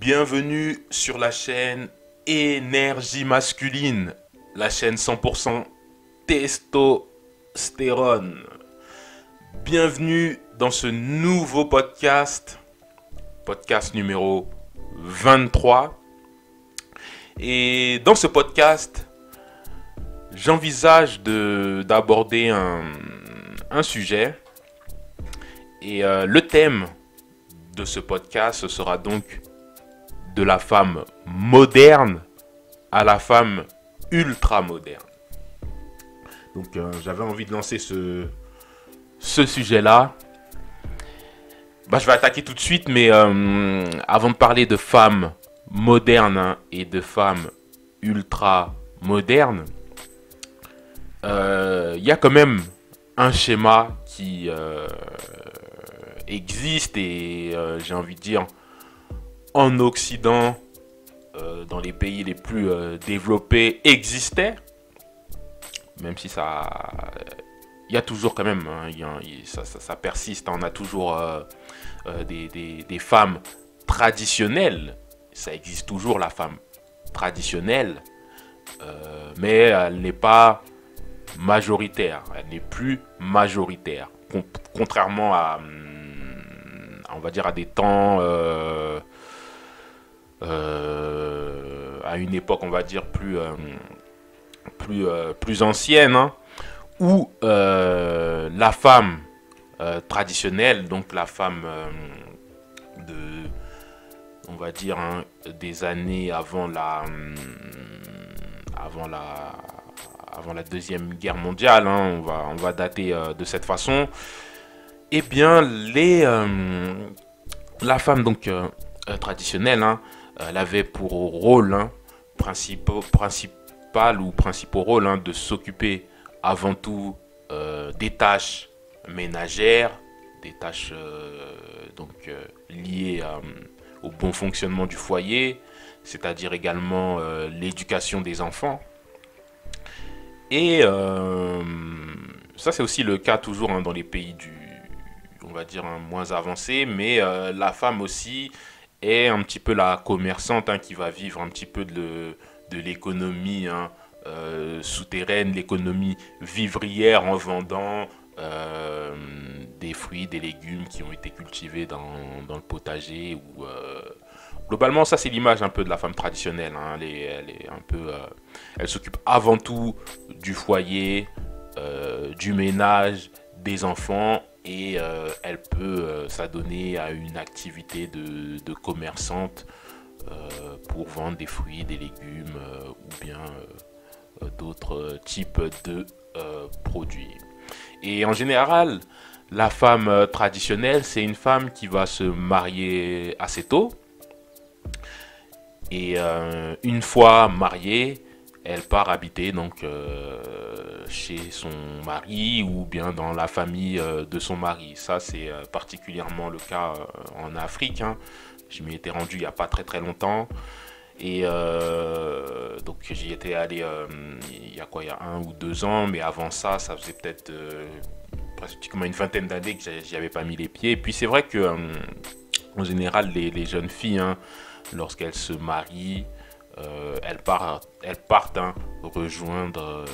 Bienvenue sur la chaîne Énergie Masculine, la chaîne 100% testostérone. Bienvenue dans ce nouveau podcast numéro 23. Et dans ce podcast, j'envisage d'aborder un sujet. Et le thème de ce podcast sera donc de la femme moderne à la femme ultra moderne. Donc j'avais envie de lancer ce sujet-là. Je vais attaquer tout de suite, mais avant de parler de femmes modernes et de femmes ultra modernes, il y a quand même un schéma qui existe et j'ai envie de dire en Occident, dans les pays les plus développés, existait, même si il y a toujours quand même, hein, ça persiste, on a toujours des femmes traditionnelles, ça existe toujours la femme traditionnelle, mais elle n'est pas majoritaire, elle n'est plus majoritaire, contrairement à, on va dire, à des temps, à une époque, on va dire, plus ancienne, hein, où la femme traditionnelle, donc la femme on va dire, hein, des années avant la Deuxième Guerre mondiale, hein, on va dater de cette façon, eh bien, la femme donc traditionnelle, hein, elle avait pour rôle, hein, principaux rôle, hein, de s'occuper avant tout des tâches ménagères, des tâches liées au bon fonctionnement du foyer, c'est-à-dire également l'éducation des enfants. Et ça, c'est aussi le cas toujours, hein, dans les pays on va dire, hein, moins avancés, mais la femme aussi est un petit peu la commerçante, hein, qui va vivre un petit peu de l'économie, hein, souterraine, l'économie vivrière, en vendant des fruits, des légumes qui ont été cultivés dans le potager. Globalement, ça, c'est l'image un peu de la femme traditionnelle, hein. Elle est un peu, elle s'occupe avant tout du foyer, du ménage, des enfants, et elle peut s'adonner à une activité de commerçante pour vendre des fruits, des légumes, ou bien d'autres types de produits. Et en général, la femme traditionnelle, c'est une femme qui va se marier assez tôt. Et une fois mariée, elle part habiter donc chez son mari ou bien dans la famille de son mari. Ça, c'est particulièrement le cas en Afrique, hein. Je m'y étais rendu il n'y a pas très longtemps. Et donc j'y étais allé il y a 1 ou 2 ans, mais avant ça faisait peut-être pratiquement une vingtaine d'années que j'y avais pas mis les pieds. Et puis c'est vrai que en général les jeunes filles, hein, lorsqu'elles se marient, elles partent, hein, rejoindre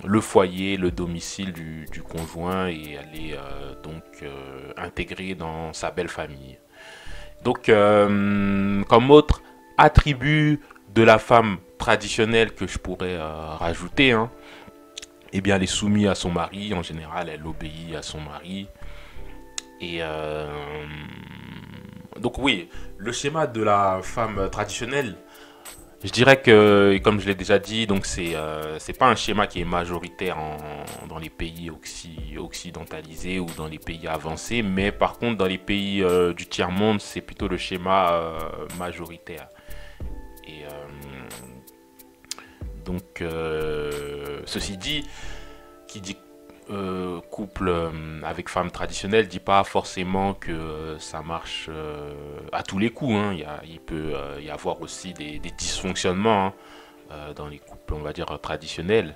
le foyer, le domicile du conjoint, et aller donc intégrer dans sa belle famille. Donc comme autre attribut de la femme traditionnelle que je pourrais rajouter, hein, eh bien, elle est soumise à son mari. En général, elle obéit à son mari. Et donc oui, le schéma de la femme traditionnelle, je dirais que, comme je l'ai déjà dit, donc c'est pas un schéma qui est majoritaire dans les pays occidentalisés ou dans les pays avancés, mais par contre dans les pays du tiers-monde, c'est plutôt le schéma majoritaire. Et donc ceci dit, qui dit couple avec femme traditionnelle dit pas forcément que ça marche à tous les coups, hein. Il peut y avoir aussi des dysfonctionnements, hein, dans les couples, on va dire, traditionnels.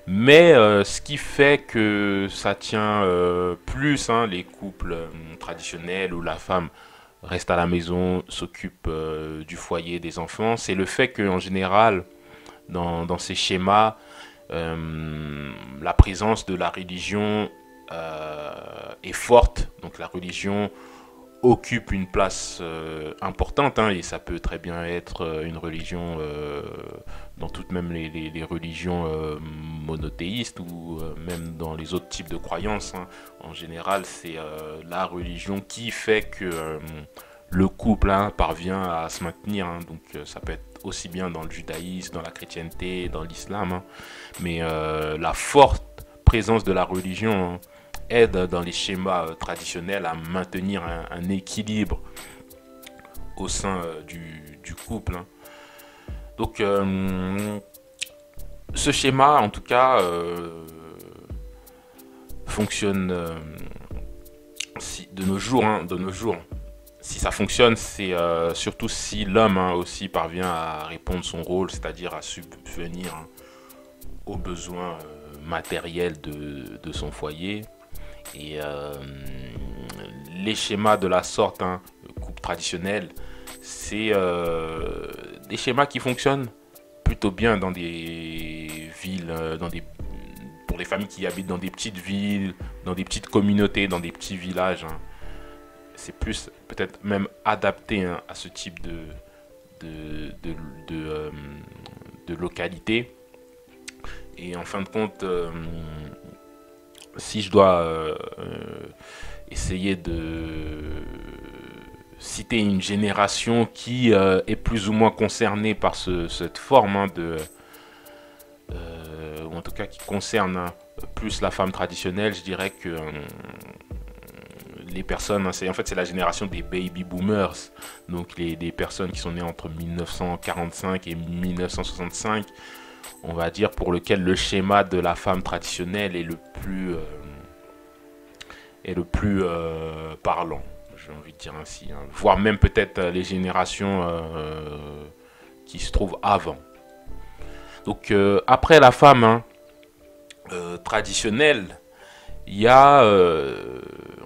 Mais ce qui fait que ça tient plus, hein, les couples traditionnels où la femme reste à la maison, s'occupe du foyer, des enfants. C'est le fait qu'en général, dans ces schémas, la présence de la religion est forte. Donc la religion occupe une place importante, hein, et ça peut très bien être une religion dans toutes même les religions monothéistes ou même dans les autres types de croyances, hein. En général, c'est la religion qui fait que le couple, hein, parvient à se maintenir, hein. Donc ça peut être aussi bien dans le judaïsme, dans la chrétienté, dans l'islam, hein. Mais la forte présence de la religion, hein, aide dans les schémas traditionnels à maintenir un équilibre au sein du couple, hein. Donc ce schéma en tout cas fonctionne de nos jours, hein, de nos jours. Si ça fonctionne, c'est surtout si l'homme, hein, aussi parvient à répondre son rôle, c'est-à-dire à subvenir, hein, aux besoins matériels de son foyer. Et les schémas de la sorte, hein, couple traditionnel, c'est des schémas qui fonctionnent plutôt bien dans des villes, pour les familles qui habitent dans des petites villes, dans des petites communautés, dans des petits villages, hein. C'est plus peut-être même adapté, hein, à ce type de, de, de, euh, de localité. Et en fin de compte, si je dois essayer de citer une génération qui est plus ou moins concernée par cette forme, hein, ou en tout cas qui concerne, hein, plus la femme traditionnelle, je dirais que les personnes, hein, c'est la génération des baby boomers, donc des personnes qui sont nées entre 1945 et 1965, on va dire, pour lequel le schéma de la femme traditionnelle est le plus parlant, j'ai envie de dire ainsi, hein. Voire même peut-être les générations qui se trouvent avant. Donc après la femme, hein, traditionnelle, il y a,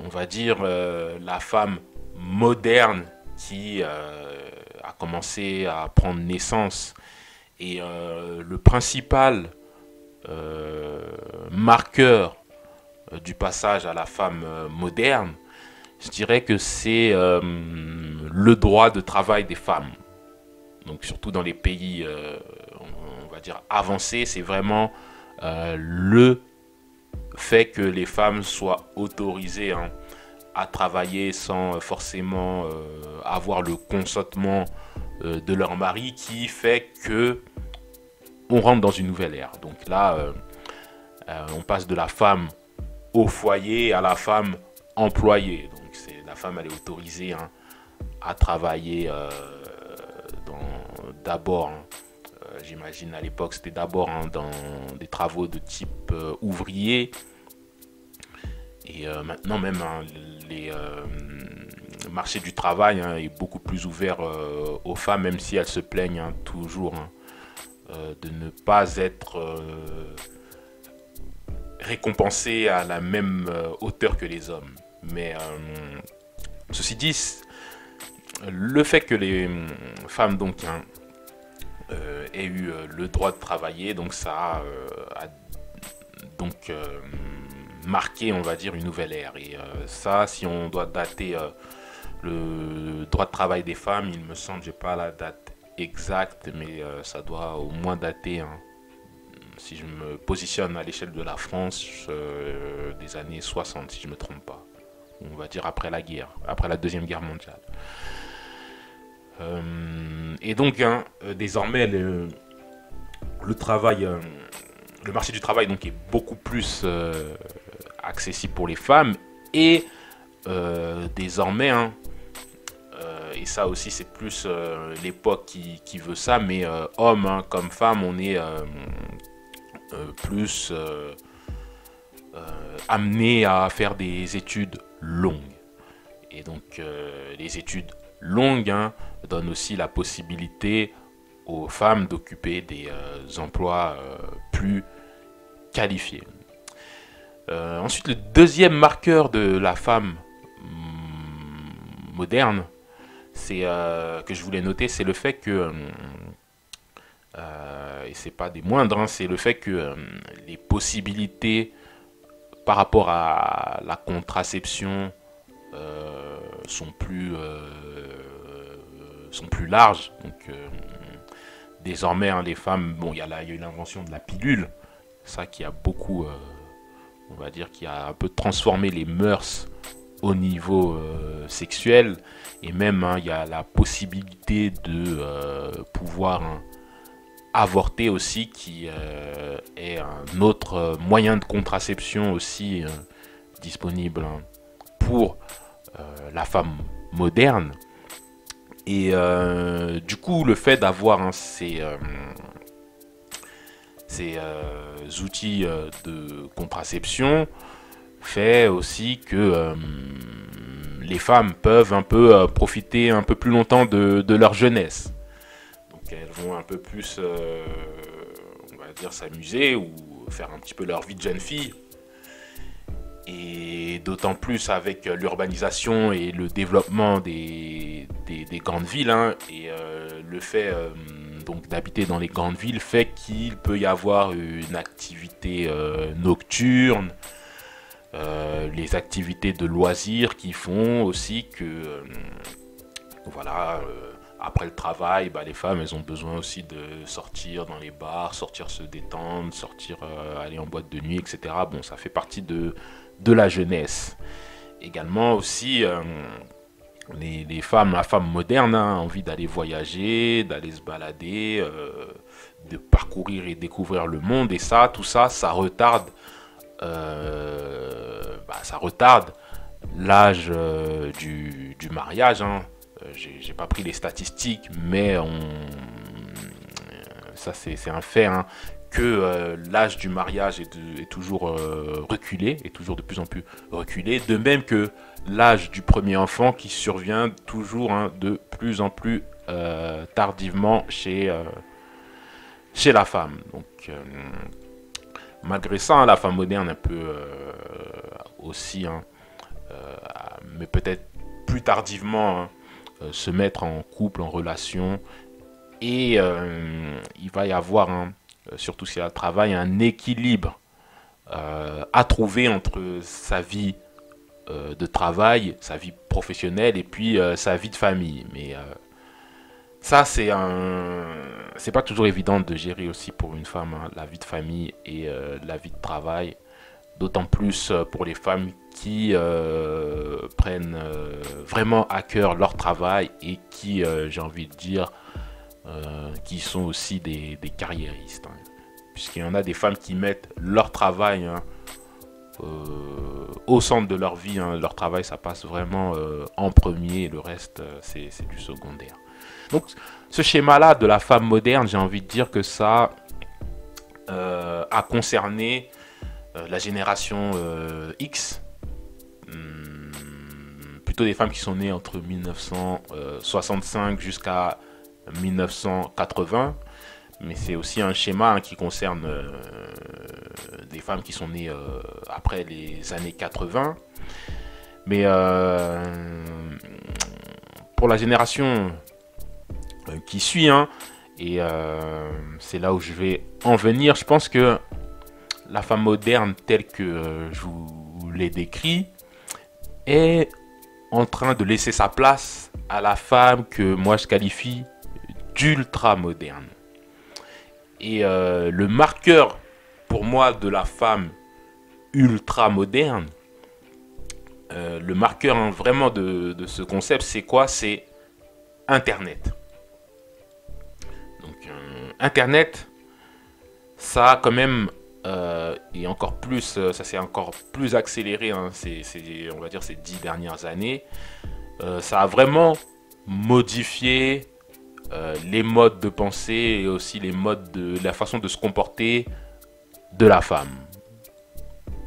on va dire, la femme moderne qui a commencé à prendre naissance. Et le principal marqueur du passage à la femme moderne, je dirais que c'est le droit de travail des femmes. Donc surtout dans les pays, on va dire, avancés, c'est vraiment le fait que les femmes soient autorisées, hein, à travailler sans forcément avoir le consentement de leur mari, qui fait que on rentre dans une nouvelle ère. Donc là, on passe de la femme au foyer à la femme employée. Donc la femme, elle est autorisée, hein, à travailler d'abord, hein, j'imagine à l'époque c'était d'abord, hein, dans des travaux de type ouvrier. Et maintenant même, hein, le marché du travail, hein, est beaucoup plus ouvert aux femmes, même si elles se plaignent, hein, toujours, hein, de ne pas être récompensées à la même hauteur que les hommes. Mais ceci dit, le fait que les femmes, donc, hein, aient eu le droit de travailler, donc ça a donc marqué, on va dire, une nouvelle ère. Et ça, si on doit dater le droit de travail des femmes, il me semble, j'ai pas la date exacte, mais ça doit au moins dater, hein, si je me positionne à l'échelle de la France, des années 60, si je ne me trompe pas. On va dire après la guerre, après la Deuxième Guerre mondiale. Et donc, hein, désormais, le travail, le marché du travail, donc, est beaucoup plus accessible pour les femmes. Et désormais, hein, et ça aussi c'est plus l'époque qui veut ça, mais hommes, hein, comme femmes, on est plus amené à faire des études longues. Et donc les études longues, hein, donnent aussi la possibilité aux femmes d'occuper des emplois plus qualifiés. Ensuite, le deuxième marqueur de la femme moderne, que je voulais noter, c'est le fait que, et c'est pas des moindres, hein, c'est le fait que les possibilités par rapport à la contraception sont plus larges. Donc désormais, hein, les femmes, bon, il y a eu l'invention de la pilule, ça qui a beaucoup, on va dire, qui a un peu transformé les mœurs au niveau sexuel. Et même, hein, il y a la possibilité de pouvoir, hein, avorter aussi, qui est un autre moyen de contraception aussi disponible, hein, pour la femme moderne. Et du coup, le fait d'avoir, hein, ces outils de contraception fait aussi que les femmes peuvent un peu profiter un peu plus longtemps de leur jeunesse. Donc elles vont un peu plus, on va dire, s'amuser ou faire un petit peu leur vie de jeune fille. Et d'autant plus avec l'urbanisation et le développement des grandes villes, hein, et le fait donc d'habiter dans les grandes villes fait qu'il peut y avoir une activité nocturne, les activités de loisirs qui font aussi que voilà, après le travail, bah, les femmes, elles ont besoin aussi de sortir dans les bars, sortir se détendre, sortir aller en boîte de nuit, etc. Bon, ça fait partie de la jeunesse. Également aussi, les femmes, la femme moderne, hein, a envie d'aller voyager, d'aller se balader, de parcourir et découvrir le monde. Et ça, tout ça, ça retarde, ça retarde l'âge du mariage, hein. J'ai pas pris les statistiques, mais ça c'est un fait, hein, que l'âge du mariage est toujours reculé, est toujours de plus en plus reculé, de même que l'âge du premier enfant qui survient toujours, hein, de plus en plus tardivement chez la femme. Donc malgré ça, hein, la femme moderne un peu aussi, hein, mais peut-être plus tardivement, hein, se mettre en couple, en relation, et il va y avoir, hein, surtout si elle travaille, un équilibre à trouver entre sa vie de travail, sa vie professionnelle et puis sa vie de famille. Mais ça, c'est pas toujours évident de gérer aussi pour une femme, hein, la vie de famille et la vie de travail. D'autant plus pour les femmes qui prennent vraiment à cœur leur travail et qui, j'ai envie de dire, qui sont aussi des carriéristes, hein. Puisqu'il y en a des femmes qui mettent leur travail, hein, au centre de leur vie, hein. Leur travail, ça passe vraiment en premier, et le reste, c'est du secondaire. Donc, ce schéma-là de la femme moderne, j'ai envie de dire que ça a concerné la génération X, plutôt des femmes qui sont nées entre 1965 jusqu'à 1980, mais c'est aussi un schéma, hein, qui concerne des femmes qui sont nées après les années 80. Mais pour la génération qui suit, hein, et c'est là où je vais en venir, je pense que la femme moderne telle que je vous l'ai décrit est en train de laisser sa place à la femme que moi je qualifie d'ultra moderne. Et le marqueur pour moi de la femme ultra moderne, le marqueur, hein, vraiment de ce concept, c'est quoi? C'est Internet. Donc Internet, ça a quand même, et encore plus, ça s'est encore plus accéléré, hein, on va dire ces 10 dernières années. Ça a vraiment modifié les modes de pensée et aussi les modes la façon de se comporter de la femme.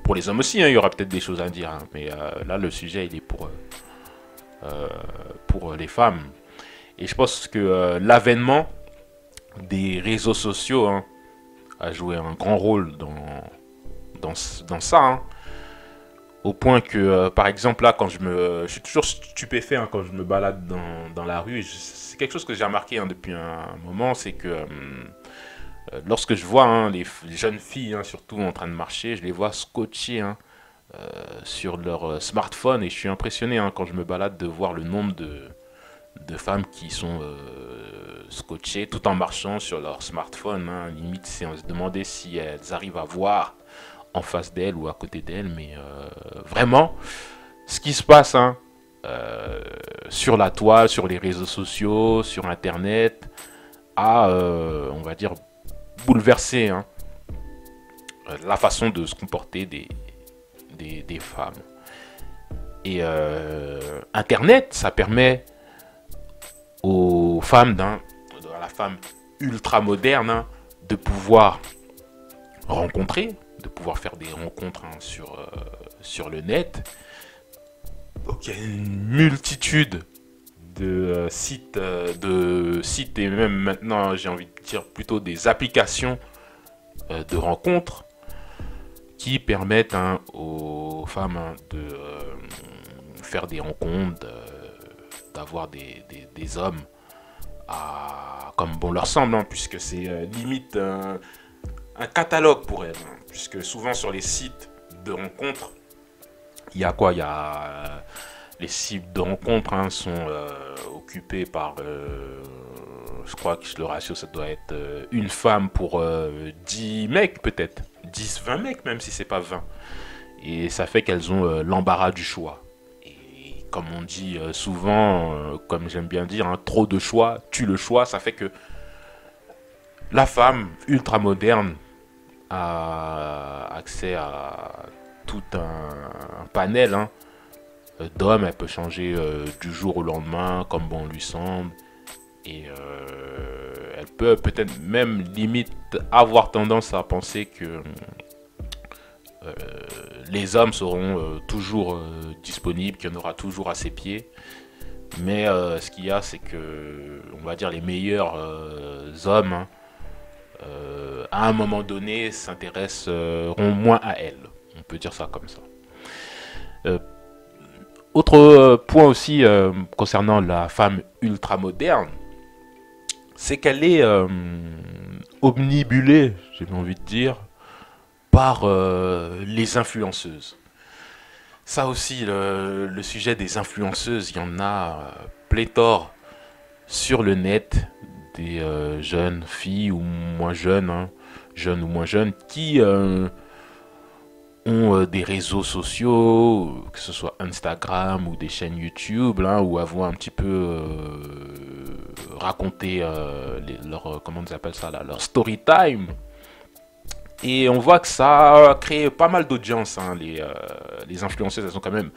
Pour les hommes aussi, hein, il y aura peut-être des choses à dire, hein, mais là le sujet il est pour les femmes. Et je pense que l'avènement des réseaux sociaux, hein, a joué un grand rôle dans ça, hein, Au point que, par exemple, là, je suis toujours stupéfait hein, quand je me balade dans la rue. C'est quelque chose que j'ai remarqué hein, depuis un moment, c'est que lorsque je vois hein, les jeunes filles, hein, surtout en train de marcher, je les vois scotchées hein, sur leur smartphone et je suis impressionné hein, quand je me balade de voir le nombre de femmes qui sont scotchées tout en marchant sur leur smartphone. Hein. Limite, c'est on se demandait si elles arrivent à voir en face d'elles ou à côté d'elles, mais vraiment, ce qui se passe hein, sur la toile, sur les réseaux sociaux, sur Internet, a, on va dire, bouleversé hein, la façon de se comporter des femmes. Et Internet, ça permet aux femmes, à la femme ultra moderne, hein, de pouvoir rencontrer, de pouvoir faire des rencontres hein, sur le net. Donc il y a une multitude de sites et même maintenant j'ai envie de dire plutôt des applications de rencontres qui permettent hein, aux femmes hein, de faire des rencontres, d'avoir des hommes comme bon leur semble, hein, puisque c'est limite un catalogue pour elles, hein, puisque souvent sur les sites de rencontres, il y a quoi? Il y a les sites de rencontres hein, sont occupés par, je crois que le ratio ça doit être une femme pour 10 mecs peut-être, 10-20 mecs même si c'est pas 20. Et ça fait qu'elles ont l'embarras du choix. Et comme on dit souvent, comme j'aime bien dire, hein, trop de choix tue le choix. Ça fait que la femme ultra moderne a accès à tout un panel hein, d'hommes. Elle peut changer du jour au lendemain comme bon lui semble. Et elle peut peut-être même limite avoir tendance à penser que les hommes seront toujours disponibles, qu'il y en aura toujours à ses pieds. Mais ce qu'il y a, c'est que, on va dire, les meilleurs hommes, hein, à un moment donné, s'intéresseront moins à elle. On peut dire ça comme ça. Euh, Autre point aussi concernant la femme ultra moderne, c'est qu'elle est omnibulée, j'ai envie de dire, par les influenceuses. Ça aussi, le sujet des influenceuses, il y en a pléthore sur le net, des jeunes filles ou moins jeunes, hein, jeunes ou moins jeunes, qui ont des réseaux sociaux, que ce soit Instagram ou des chaînes YouTube, hein, où elles vont un petit peu raconter leur, comment on appelle ça là, leur story time. Et on voit que ça a créé pas mal d'audience. Hein, les influenceuses, elles ont quand même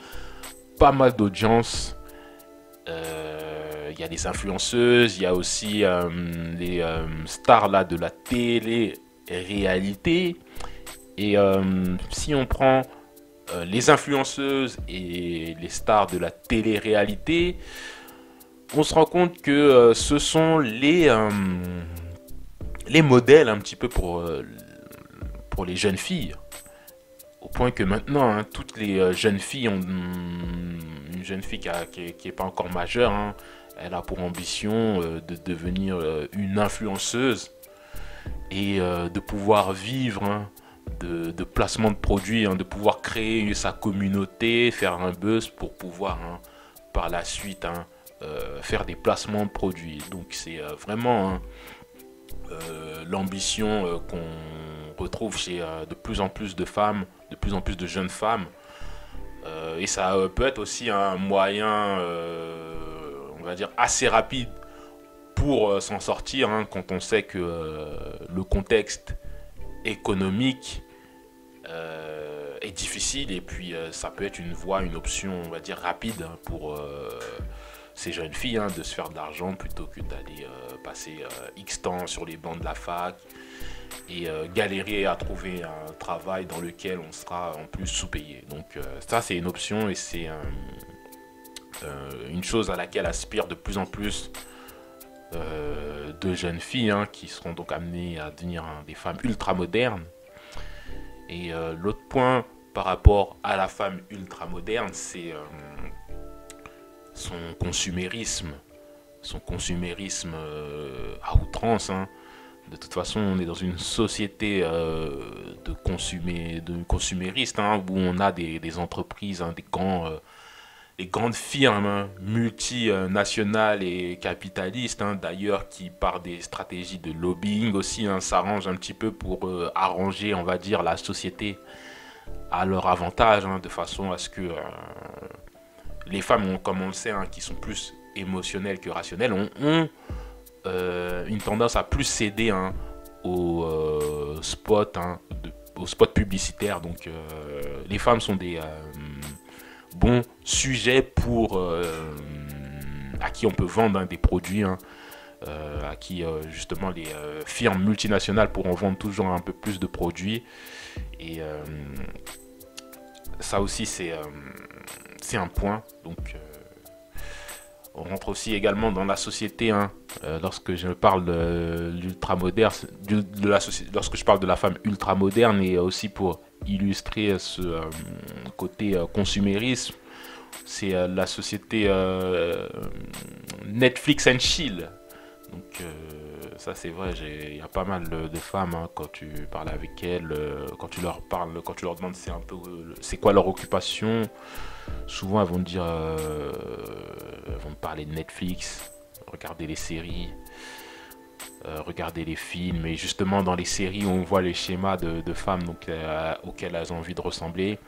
pas mal d'audience. Il y a des influenceuses, il y a aussi les stars là, de la télé-réalité. Et si on prend les influenceuses et les stars de la télé-réalité, on se rend compte que ce sont les modèles un petit peu pour les jeunes filles. Au point que maintenant, hein, toutes les jeunes filles ont une jeune fille qui est pas encore majeure. Hein, elle a pour ambition de devenir une influenceuse et de pouvoir vivre hein, de placement de produits, hein, de pouvoir créer sa communauté, faire un buzz pour pouvoir hein, par la suite hein, faire des placements de produits. Donc c'est vraiment hein, l'ambition qu'on retrouve chez de plus en plus de femmes, de plus en plus de jeunes femmes. Et ça peut être aussi un moyen, on va dire, assez rapide pour s'en sortir hein, quand on sait que le contexte économique est difficile et puis ça peut être une voie, une option, on va dire, rapide hein, pour ces jeunes filles hein, de se faire de l'argent plutôt que d'aller passer X temps sur les bancs de la fac et galérer à trouver un travail dans lequel on sera en plus sous-payé. Donc ça c'est une option et c'est une chose à laquelle aspirent de plus en plus de jeunes filles hein, qui seront donc amenées à devenir hein, des femmes ultra modernes. Et l'autre point par rapport à la femme ultramoderne, c'est son consumérisme. Son consumérisme à outrance, hein. De toute façon, on est dans une société de consuméristes, hein, où on a des entreprises, hein, des grandes firmes, hein, multinationales et capitalistes, hein, d'ailleurs, qui par des stratégies de lobbying aussi, hein, s'arrangent un petit peu pour arranger, on va dire, la société à leur avantage, hein, de façon à ce que les femmes, comme on le sait, hein, qui sont plus émotionnelles que rationnelles, ont une tendance à plus céder, hein, aux spots, hein, aux spots publicitaires. Donc les femmes sont des bons sujets pour à qui on peut vendre, hein, des produits, hein, à qui justement les firmes multinationales pourront vendre toujours un peu plus de produits. Et ça aussi c'est un point. Donc on rentre aussi également dans la société, hein, lorsque je parle de l'ultramoderne, lorsque je parle de la femme ultramoderne, et aussi pour illustrer ce côté consumérisme, c'est la société Netflix and chill. Donc ça c'est vrai, il y a pas mal de femmes, hein, quand tu parles avec elles, quand tu leur parles, quand tu leur demandes c'est un peu c'est quoi leur occupation, souvent elles vont te dire elles vont te parler de Netflix, regarder les séries, regarder les films. Et justement dans les séries on voit les schémas de femmes, donc auxquelles elles ont envie de ressembler.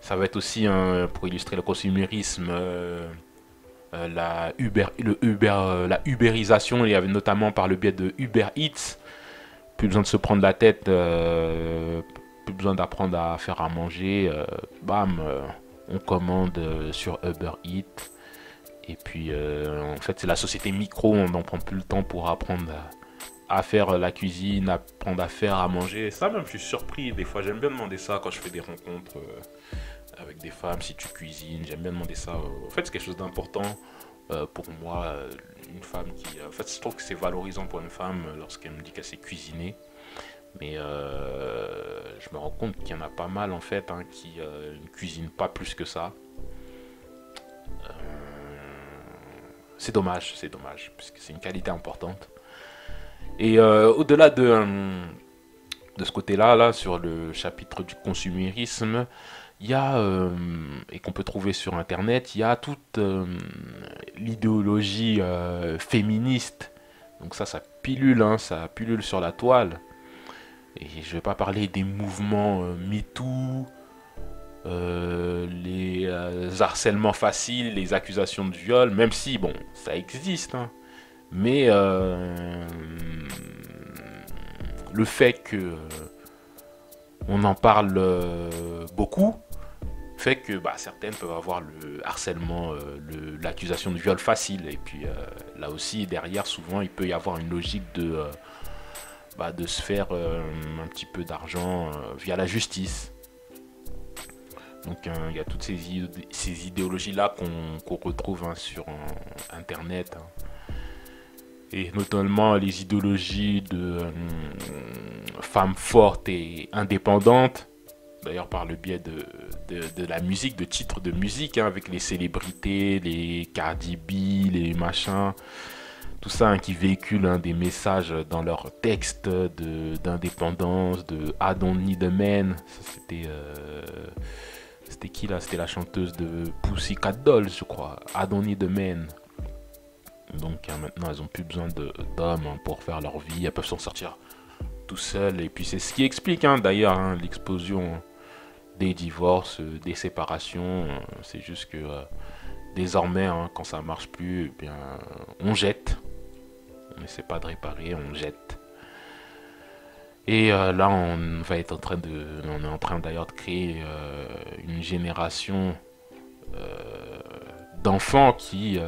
Ça va être aussi, pour illustrer le consumérisme, la ubérisation, et notamment par le biais de Uber Eats. Plus besoin de se prendre la tête, plus besoin d'apprendre à faire à manger. Bam, on commande sur Uber Eats. Et puis en fait c'est la société micro, on n'en prend plus le temps pour apprendre à faire la cuisine, apprendre à faire à manger. Ça même, je suis surpris, des fois j'aime bien demander ça quand je fais des rencontres avec des femmes, si tu cuisines, j'aime bien demander ça. En fait c'est quelque chose d'important pour moi, une femme qui... En fait je trouve que c'est valorisant pour une femme lorsqu'elle me dit qu'elle sait cuisiner. Mais je me rends compte qu'il y en a pas mal en fait, hein, qui ne cuisinent pas plus que ça. C'est dommage, puisque c'est une qualité importante. Et au-delà de ce côté-là, là, sur le chapitre du consumérisme, il y a, et qu'on peut trouver sur Internet, il y a toute l'idéologie féministe. Donc ça pilule, hein, ça pullule sur la toile. Et je ne vais pas parler des mouvements MeToo, les harcèlements faciles, les accusations de viol, même si, bon, ça existe, hein. Mais le fait que on en parle beaucoup fait que certaines peuvent avoir le harcèlement, l'accusation de viol facile. Et puis là aussi, derrière, souvent, il peut y avoir une logique de se faire un petit peu d'argent via la justice. Donc il y a toutes ces idéologies-là qu'on retrouve, hein, sur Internet, hein. Et notamment les idéologies de femmes fortes et indépendantes. D'ailleurs par le biais de la musique, de titres de musique, hein, avec les célébrités, les Cardi B, les machins. Tout ça, hein, qui véhicule, hein, des messages dans leurs textes d'indépendance, de I don't need a man. Ça, c'était qui là? C'était la chanteuse de Pussycat Dolls, je crois. I don't need a man. Donc maintenant elles ont plus besoin d'hommes, hein, pour faire leur vie. Elles peuvent s'en sortir tout seules. Et puis c'est ce qui explique, hein, d'ailleurs, hein, l'explosion des divorces, des séparations. C'est juste que désormais, hein, quand ça marche plus, eh bien, on jette. On n'essaie pas de réparer, on jette. Et là, on est en train d'ailleurs de créer une génération d'enfants qui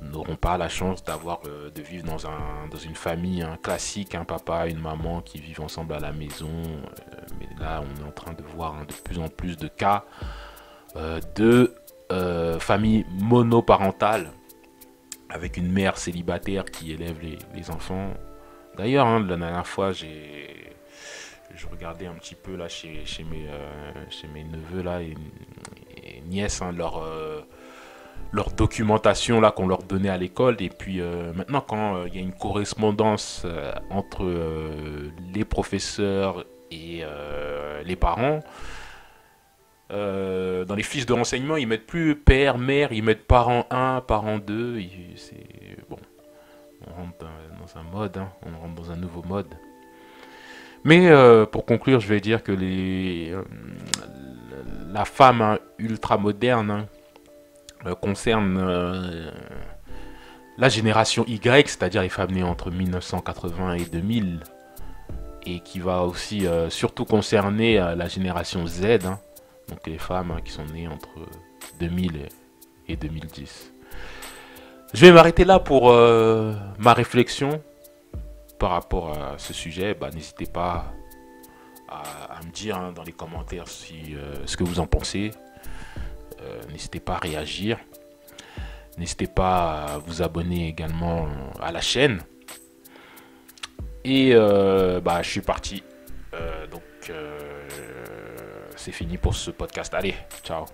n'auront pas la chance de vivre dans une famille, hein, classique, un papa, une maman qui vivent ensemble à la maison. Mais là, on est en train de voir, hein, de plus en plus de cas de familles monoparentales, avec une mère célibataire qui élève les enfants. D'ailleurs, hein, la dernière fois, j'ai je regardais un petit peu là chez mes neveux là et nièces, hein, leur documentation là qu'on leur donnait à l'école. Et puis maintenant, quand il y a une correspondance entre les professeurs et les parents, dans les fiches de renseignement, ils mettent plus père, mère, ils mettent parent 1, parent 2. C'est bon, on rentre dans un mode, hein, on rentre dans un nouveau mode. Mais pour conclure, je vais dire que la femme, hein, ultra moderne, hein, concerne la génération Y, c'est-à-dire les femmes nées entre 1980 et 2000, et qui va aussi surtout concerner la génération Z, hein, donc les femmes, hein, qui sont nées entre 2000 et 2010. Je vais m'arrêter là pour ma réflexion par rapport à ce sujet. Bah, n'hésitez pas à me dire, hein, dans les commentaires ce que vous en pensez. N'hésitez pas à réagir. N'hésitez pas à vous abonner également à la chaîne. Et bah, je suis parti. Donc c'est fini pour ce podcast. Allez, ciao.